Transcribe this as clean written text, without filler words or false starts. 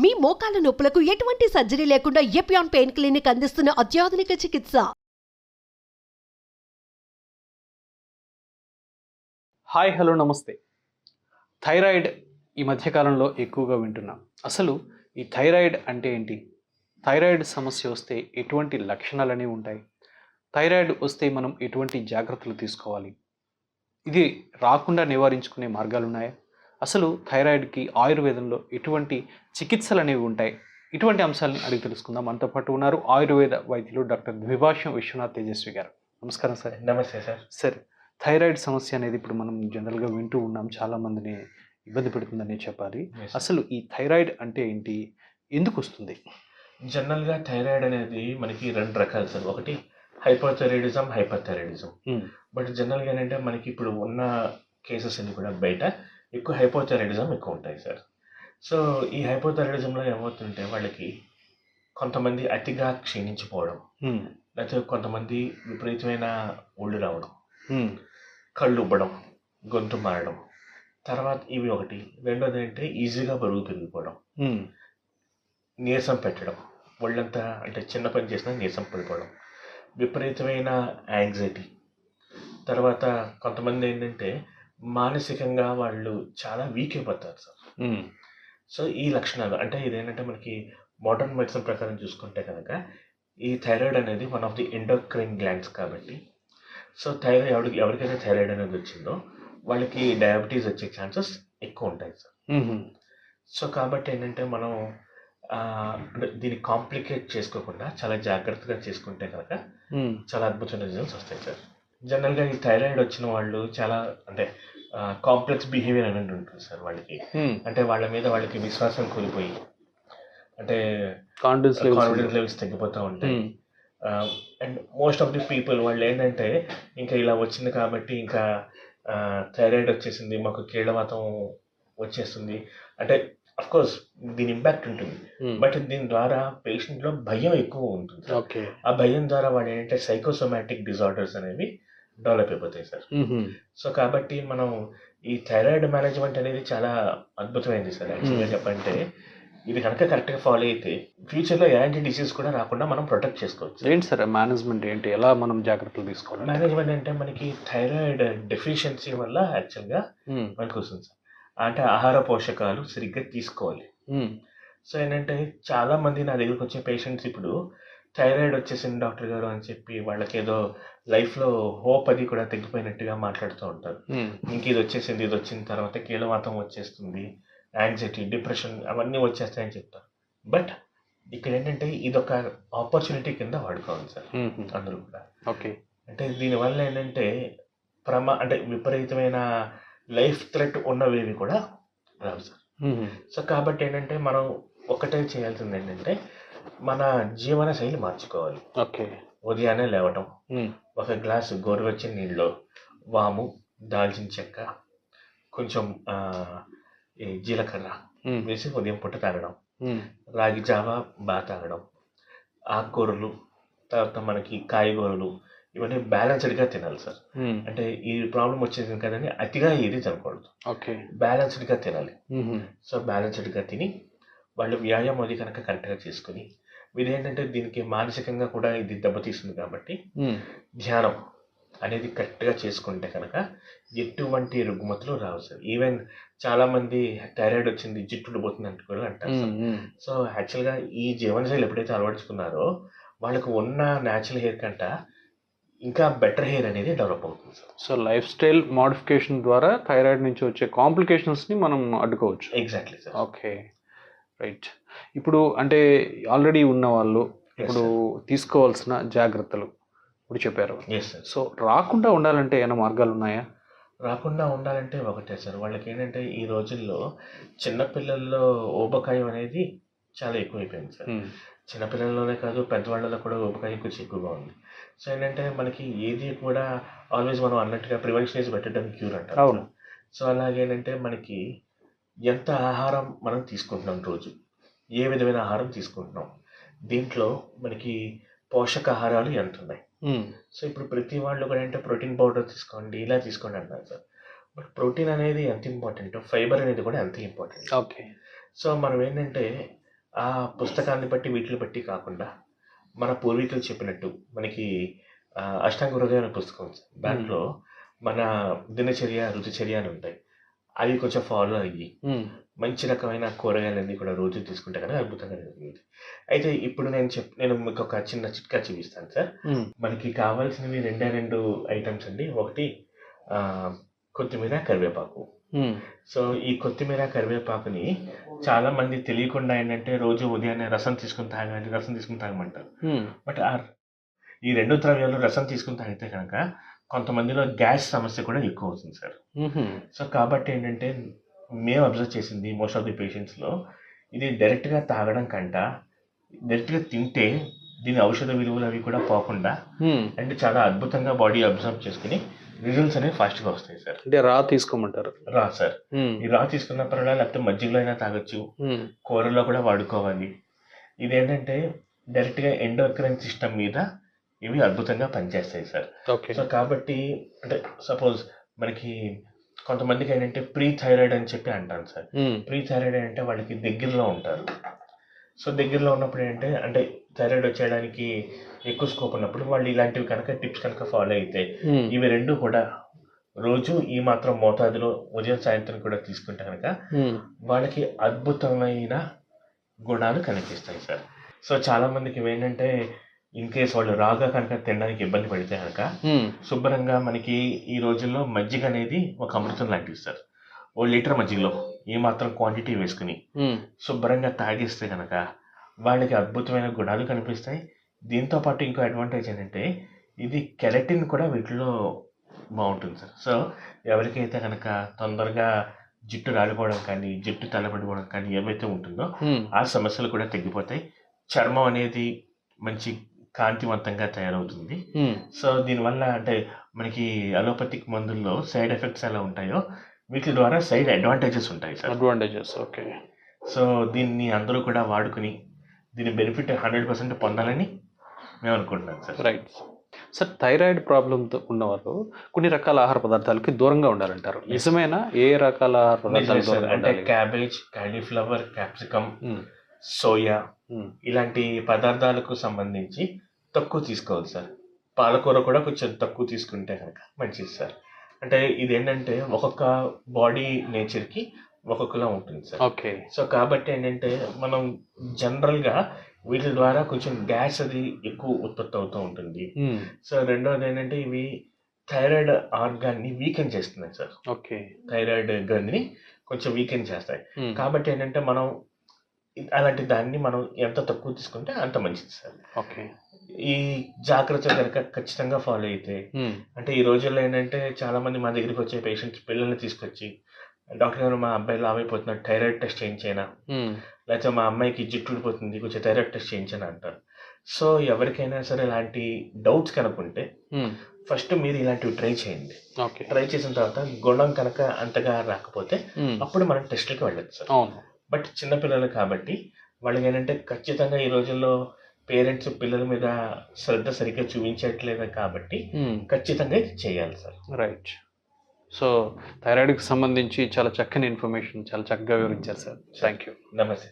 మీ మోకాల నొప్పులకు ఎటువంటి సర్జరీ లేకుండా ఎపియాన్ పెయిన్ క్లినిక్ అందిస్తున్న అత్యాధునిక చికిత్స. హాయ్ హలో నమస్తే. థైరాయిడ్ ఈ మధ్యకాలంలో ఎక్కువగా వింటున్నాం. అసలు ఈ థైరాయిడ్ అంటే ఏంటి? థైరాయిడ్ సమస్య వస్తే ఎటువంటి లక్షణాలు అనేవి ఉంటాయి? థైరాయిడ్ వస్తే మనం ఎటువంటి జాగ్రత్తలు తీసుకోవాలి? ఇది రాకుండా నివారించుకునే మార్గాలు ఉన్నాయా? అసలు థైరాయిడ్కి ఆయుర్వేదంలో ఎటువంటి చికిత్సలు అనేవి ఉంటాయి? ఇటువంటి అంశాలను అడిగి తెలుసుకుందాం. మనతో పాటు ఉన్నారు ఆయుర్వేద వైద్యులు డాక్టర్ ద్విభాష్యం విశ్వనాథ్ తేజస్వి గారు. నమస్కారం సార్. నమస్తే సార్. సార్, థైరాయిడ్ సమస్య అనేది ఇప్పుడు మనం జనరల్గా వింటూ ఉన్నాం, చాలామందిని ఇబ్బంది పెడుతుందని చెప్పాలి. అసలు ఈ థైరాయిడ్ అంటే ఏంటి, ఎందుకు వస్తుంది? జనరల్గా థైరాయిడ్ అనేది మనకి రెండు రకాలు సార్. ఒకటి హైపోథైరాయిడిజం, హైపర్ థైరాయిడిజం. బట్ జనరల్గా ఏంటంటే మనకి ఇప్పుడు ఉన్న కేసెస్ అన్ని కూడా బయట ఎక్కువ హైపోథైరాయిడిజం ఎక్కువ ఉంటాయి సార్. సో ఈ హైపోథైరాయిడిజంలో ఏమవుతుంటే వాళ్ళకి కొంతమంది అతిగా క్షీణించిపోవడం, లేకపోతే కొంతమంది విపరీతమైన ఒళ్ళు రావడం, కళ్ళు ఉబ్బడం, గొంతు మారడం, తర్వాత ఇవి ఒకటి. రెండోది ఏంటంటే ఈజీగా బరువు పెరిగిపోవడం, నీరసం పెట్టడం, ఒళ్ళంతా అంటే చిన్న పని చేసినా నీరసం పడిపోవడం, విపరీతమైన యాంగ్జైటీ, తర్వాత కొంతమంది ఏంటంటే మానసికంగా వాళ్ళు చాలా వీక్ అయిపోతారు సార్. సో ఈ లక్షణాలు అంటే ఇదేంటంటే మనకి మోడర్న్ మెడిసిన్ ప్రకారం చూసుకుంటే కనుక ఈ థైరాయిడ్ అనేది one of the endocrine glands కాబట్టి, సో థైరాయిడ్ ఎవరికైతే థైరాయిడ్ అనేది వచ్చిందో వాళ్ళకి డయాబెటీస్ వచ్చే ఛాన్సెస్ ఎక్కువ ఉంటాయి సార్. సో కాబట్టి ఏంటంటే మనం దీన్ని కాంప్లికేట్ చేసుకోకుండా చాలా జాగ్రత్తగా చేసుకుంటే కనుక చాలా అద్భుతమైన రిజల్ట్స్ వస్తాయి సార్. జనరల్గా ఈ థైరాయిడ్ వచ్చిన వాళ్ళు చాలా అంటే కాంప్లెక్స్ బిహేవియర్ అనేది ఉంటుంది సార్ వాళ్ళకి. అంటే వాళ్ళ మీద వాళ్ళకి విశ్వాసం కోల్పోయి, అంటే కాన్ఫిడెన్స్ లెవెల్స్ తగ్గిపోతూ ఉంటాయి. And most of the people వాళ్ళు ఏంటంటే ఇంకా ఇలా వచ్చింది కాబట్టి ఇంకా థైరాయిడ్ వచ్చేసింది, మాకు కీళ్ళవాతం వచ్చేస్తుంది అంటే అఫ్కోర్స్ దీని ఇంపాక్ట్ ఉంటుంది. బట్ దీని ద్వారా పేషెంట్లో భయం ఎక్కువ ఉంటుంది. ఆ భయం ద్వారా వాడు ఏంటంటే సైకోసోమాటిక్ డిజార్డర్స్ అనేవి డెవలప్ అయిపోతాయి సార్. సో కాబట్టి మనం ఈ థైరాయిడ్ మేనేజ్మెంట్ అనేది చాలా అద్భుతమైంది సార్. యాక్చువల్గా చెప్పంటే ఇది కనుక కరెక్ట్గా ఫాలో అయితే ఫ్యూచర్లో ఎలాంటి డిసీజ్ కూడా రాకుండా మనం ప్రొటెక్ట్ చేసుకోవచ్చు. ఏంటి సార్ మేనేజ్మెంట్ ఏంటి, ఎలా మనం జాగ్రత్తలు తీసుకోవాలి? మేనేజ్మెంట్ అంటే మనకి థైరాయిడ్ డెఫిషియన్సీ వల్ల యాక్చువల్గా మనకు వస్తుంది సార్. అంటే ఆహార పోషకాలు సరిగ్గా తీసుకోవాలి. సో ఏంటంటే చాలా మంది నా దగ్గరకు వచ్చే పేషెంట్స్ ఇప్పుడు థైరాయిడ్ వచ్చేసింది డాక్టర్ గారు అని చెప్పి వాళ్ళకి ఏదో లైఫ్లో హోప్ అది కూడా తగ్గిపోయినట్టుగా మాట్లాడుతూ ఉంటారు. ఇంక ఇది వచ్చేసింది, ఇది వచ్చిన తర్వాత కీళ్ళవాతం వచ్చేస్తుంది, యాంగ్జైటీ, డిప్రెషన్ అవన్నీ వచ్చేస్తాయని చెప్తారు. బట్ ఇక్కడ ఏంటంటే ఇది ఒక ఆపర్చునిటీ కింద వాడుకోవాలి సార్ అందరూ కూడా. ఓకే. అంటే దీనివల్ల ఏంటంటే అంటే విపరీతమైన లైఫ్ థ్రెట్ ఉన్నవేవి కూడా రావు సార్. సో కాబట్టి ఏంటంటే మనం ఒకటే చేయాల్సింది ఏంటంటే మన జీవన శైలి మార్చుకోవాలి. ఓకే. ఉదయాన్నే లేవటం, ఒక గ్లాసు గోరువెచ్చని నీళ్ళు, వాము, దాల్చిన చెక్క, కొంచెం జీలకర్ర వేసి ఉదయం పూట తాగడం, రాగి జావా బాగా తాగడం, ఆకుకూరలు, తర్వాత మనకి కాయగూరలు, ఇవన్నీ బ్యాలెన్స్డ్గా తినాలి సార్. అంటే ఈ ప్రాబ్లం వచ్చేసింది కదండి, అతిగా ఏది తినకూడదు. ఓకే. బ్యాలెన్స్డ్గా తినాలి. సో బ్యాలెన్స్డ్గా తిని వాళ్ళు వ్యాయామం అది కనుక కరెక్ట్గా చేసుకుని, ఇది ఏంటంటే దీనికి మానసికంగా కూడా ఇది దెబ్బతీస్తుంది కాబట్టి ధ్యానం అనేది కరెక్ట్గా చేసుకుంటే కనుక ఎటువంటి రుగ్మతులు రావు సార్. ఈవెన్ చాలామంది థైరాయిడ్ వచ్చింది జిట్టుడు పోతుంది అంటే కూడా అంటారు సార్. సో యాక్చువల్గా ఈ జీవనశైలి ఎప్పుడైతే అలవర్చుకున్నారో వాళ్ళకు ఉన్న న్యాచురల్ హెయిర్ కంట ఇంకా బెటర్ హెయిర్ అనేది డెవలప్ అవుతుంది sir. So life style modification ద్వారా థైరాయిడ్ నుంచి వచ్చే కాంప్లికేషన్స్ని మనం అడ్డుకోవచ్చు. Exactly sir. Okay, right. ఇప్పుడు అంటే ఆల్రెడీ ఉన్న వాళ్ళు ఇప్పుడు తీసుకోవాల్సిన జాగ్రత్తలు ఇప్పుడు చెప్పారు. సో రాకుండా ఉండాలంటే ఏమైనా మార్గాలు ఉన్నాయా? రాకుండా ఉండాలంటే ఒకటే సార్, వాళ్ళకి ఏంటంటే ఈ రోజుల్లో చిన్నపిల్లల్లో ఊబకాయం అనేది చాలా ఎక్కువైపోయింది సార్. చిన్నపిల్లల్లోనే కాదు పెద్దవాళ్ళలో కూడా ఊబకాయం కొంచెం ఎక్కువగా ఉంది. సో ఏంటంటే మనకి ఏది కూడా ఆల్వేస్ మనం అన్నట్టుగా prevention is better than cure అంటారు. అవును. సో అలాగేనంటే మనకి ఎంత ఆహారం మనం తీసుకుంటున్నాం, రోజు ఏ విధమైన ఆహారం తీసుకుంటున్నాం, దీంట్లో మనకి పోషకాహారాలు ఎంత ఉన్నాయి. సో ఇప్పుడు ప్రతి వాళ్ళు కూడా అంటే ప్రోటీన్ పౌడర్ తీసుకోండి, ఇలా తీసుకోండి అంటున్నారు సార్. బట్ ప్రోటీన్ అనేది ఎంత ఇంపార్టెంట్, ఫైబర్ అనేది కూడా ఎంత ఇంపార్టెంట్. ఓకే. సో మనం ఏంటంటే ఆ పుస్తకాన్ని బట్టి వీటిని బట్టి కాకుండా మన పూర్వీకులు చెప్పినట్టు మనకి అష్టాంగ హృదయం అనే పుస్తకం ఉంది. దాంట్లో మన దినచర్య రుచిచర్య అని ఉంటాయి. అవి కొంచెం ఫాలో అయ్యి మంచి రకమైన కూరగాయలన్నీ కూడా రోజు తీసుకుంటే కనుక అద్భుతంగా జరుగుతుంది. అయితే ఇప్పుడు నేను మీకు ఒక చిన్న చిట్కా చూపిస్తాను సార్. మనకి కావాల్సినవి 2 ఐటమ్స్ అండి. ఒకటి కొత్తిమీర, కరివేపాకు. సో ఈ కొత్తిమీర, కరివేపాకుని చాలా మంది తెలియకుండా ఏంటంటే రోజు ఉదయాన్నే రసం తీసుకుని తాగమంటారు. బట్ ఈ 2 ద్రవ్యాలు రసం తీసుకుని తాగితే కనుక కొంతమందిలో గ్యాస్ సమస్య కూడా ఎక్కువ అవుతుంది సార్. సో కాబట్టి ఏంటంటే మేము అబ్జర్వ్ చేసింది మోస్ట్ ఆఫ్ ది పేషెంట్స్లో ఇది డైరెక్ట్గా తాగడం కంట డైరెక్ట్గా తింటే దీని ఔషధ విలువలు అవి కూడా పోకుండా అండ్ చాలా అద్భుతంగా బాడీ అబ్జర్వ్ చేసుకుని రిజల్ట్స్ అనేవి ఫాస్ట్గా వస్తాయి సార్. అంటే రా తీసుకోమంటారు. రా సార్, ఈ రా తీసుకున్నప్పుడు లేకపోతే మజ్జిగలో అయినా తాగొచ్చు, కూరల్లో కూడా వాడుకోవాలి. ఇదేంటంటే డైరెక్ట్గా ఎండోక్రైన్ సిస్టమ్ మీద ఇవి అద్భుతంగా పనిచేస్తాయి సార్. సో కాబట్టి అంటే సపోజ్ మనకి కొంతమందికి ఏంటంటే ప్రీ థైరాయిడ్ అని చెప్పి అంటాను సార్. ప్రీ థైరాయిడ్ అంటే వాళ్ళకి దగ్గరలో ఉంటారు. సో దగ్గరలో ఉన్నప్పుడు ఏంటంటే అంటే థైరాయిడ్ వచ్చేయడానికి ఎక్కువ స్కోప్ ఉన్నప్పుడు వాళ్ళు ఇలాంటివి కనుక టిప్స్ కనుక ఫాలో అయితే ఇవి 2 కూడా రోజు ఈ మాత్రం మోతాదులో ఉదయం సాయంత్రం కూడా తీసుకుంటే కనుక వాళ్ళకి అద్భుతమైన గుణాలు కనిపిస్తాయి సార్. సో చాలా మందికి ఏంటంటే ఇన్ కేస్ వాళ్ళు రాగా కనుక తినడానికి ఇబ్బంది పడితే కనుక శుభ్రంగా మనకి ఈ రోజుల్లో మజ్జిగ అనేది ఒక అమృతం లాంటిది సార్. 1 లీటర్ మజ్జిగలో ఏ మాత్రం క్వాంటిటీ వేసుకుని శుభ్రంగా తాగిస్తే కనుక వాళ్ళకి అద్భుతమైన గుణాలు కనిపిస్తాయి. దీంతో పాటు ఇంకో అడ్వాంటేజ్ ఏంటంటే ఇది కెరటిన్ కూడా వీటిలో బాగుంటుంది సార్. సో ఎవరికైతే కనుక తొందరగా జుట్టు రాలిపోవడం కానీ జుట్టు తెల్లబడిపోవడం కానీ ఏవైతే ఉంటుందో ఆ సమస్యలు కూడా తగ్గిపోతాయి. చర్మం అనేది మంచి కాంతివంతంగా తయారవుతుంది. సో దీనివల్ల అంటే మనకి అలోపతిక్ మందుల్లో సైడ్ ఎఫెక్ట్స్ ఎలా ఉంటాయో వీటి ద్వారా సైడ్ అడ్వాంటేజెస్ ఉంటాయి సార్. Advantages, okay. సో దీన్ని అందరూ కూడా వాడుకుని దీని బెనిఫిట్ 100% పొందాలని మేము అనుకుంటున్నాం సార్. Right sir. థైరాయిడ్ ప్రాబ్లంతో ఉన్నవారు కొన్ని రకాల ఆహార పదార్థాలకి దూరంగా ఉండాలంటారు. నిజమేనా? ఏ రకాల ఆహార పదార్థాలు అంటే క్యాబేజ్, కాలీఫ్లవర్, క్యాప్సికమ్, సోయా ఇలాంటి పదార్థాలకు సంబంధించి తక్కువ తీసుకోవాలి సార్. పాలకూర కూడా కొంచెం తక్కువ తీసుకుంటే కనుక మంచిది సార్. అంటే ఇది ఏంటంటే ఒక్కొక్క బాడీ నేచర్కి ఒక్కొక్కలా ఉంటుంది సార్. ఓకే. సో కాబట్టి ఏంటంటే మనం జనరల్గా వీటి ద్వారా కొంచెం గ్యాస్ అది ఎక్కువ ఉత్పత్తి అవుతూ ఉంటుంది. సో రెండోది ఏంటంటే ఇవి థైరాయిడ్ ఆర్గాన్ని వీకెన్ చేస్తున్నాయి సార్. ఓకే. థైరాయిడ్ గ్రంథిని కొంచెం వీకెన్ చేస్తాయి. కాబట్టి ఏంటంటే మనం అలాంటి దాన్ని మనం ఎంత తక్కువ తీసుకుంటే అంత మంచిది సార్. ఓకే. ఈ జాగ్రత్త కనుక ఖచ్చితంగా ఫాలో అయితే అంటే ఈ రోజుల్లో ఏంటంటే చాలా మంది మా దగ్గరికి వచ్చే పేషెంట్స్ పిల్లల్ని తీసుకొచ్చి డాక్టర్ గారు మా అబ్బాయి లావ్ అయిపోతున్నాడు, థైరాయిడ్ టెస్ట్ చేయించానా, లేకపోతే మా అమ్మాయికి జుట్టు ఊడిపోతుంది కొంచెం థైరాయిడ్ టెస్ట్ చేయించాను అంటారు. సో ఎవరికైనా సరే ఇలాంటి డౌట్స్ కనుకుంటే ఫస్ట్ మీరు ఇలాంటివి ట్రై చేయండి. ట్రై చేసిన తర్వాత గుణం కనుక అంతగా రాకపోతే అప్పుడు మనం టెస్ట్లకి వెళ్ళచ్చు సార్. బట్ చిన్నపిల్లలు కాబట్టి వాళ్ళకి ఏంటంటే ఖచ్చితంగా ఈ రోజుల్లో పేరెంట్స్ పిల్లల మీద శ్రద్ధ సరిగ్గా చూపించట్లేదు కాబట్టి ఖచ్చితంగా చేయాలి సార్. రైట్. సో థైరాయిడ్కి సంబంధించి చాలా చక్కని ఇన్ఫర్మేషన్ చాలా చక్కగా వివరించారు సార్. Thank you. నమస్తే.